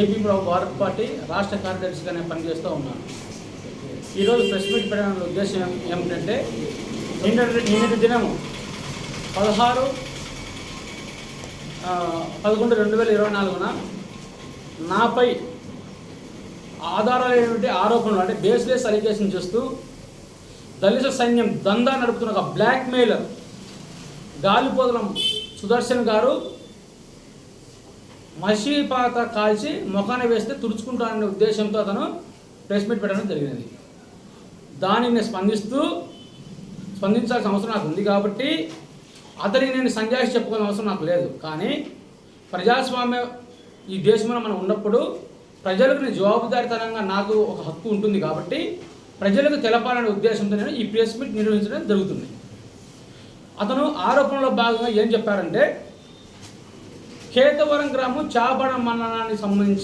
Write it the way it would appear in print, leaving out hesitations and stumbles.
AP Bharat party రాష్ట్ర కార్యదర్శిగానే పనిచేస్తూ ఉన్నాను. ఈరోజు ప్రెస్ మీట్ పెట్టడానికి ఉద్దేశం ఏమిటంటే నిన్నటి దినము 16/11/2024 నాపై ఆధారాలైనటువంటి ఆరోపణలు అంటే బేస్లెస్ అలిగేషన్ చేస్తూ దళిత సైన్యం దందా నడుపుతున్న ఒక బ్లాక్ మెయిలర్ గాలిపోదలం సుదర్శన్ గారు మసీపాత కాల్చి ముఖాన వేస్తే తుడుచుకుంటాననే ఉద్దేశంతో అతను ప్రెస్ మీట్ పెట్టడం జరిగినది. దానిని స్పందించాల్సిన అవసరం నాకు ఉంది కాబట్టి అతనికి నేను సంజాయిషి చెప్పుకునే అవసరం నాకు లేదు. కానీ ప్రజాస్వామ్య ఈ దేశంలో మనం ఉన్నప్పుడు ప్రజలకు నేను జవాబుదారీతనంగా నాకు ఒక హక్కు ఉంటుంది కాబట్టి ప్రజలకు తెలపాలనే ఉద్దేశంతో నేను ఈ ప్రెస్ మీట్ నిర్వహించడం జరుగుతుంది. అతను ఆరోపణలో భాగంగా ఏం చెప్పారంటే కేతవరం గ్రామం చాపడ మండలానికి సంబంధించిన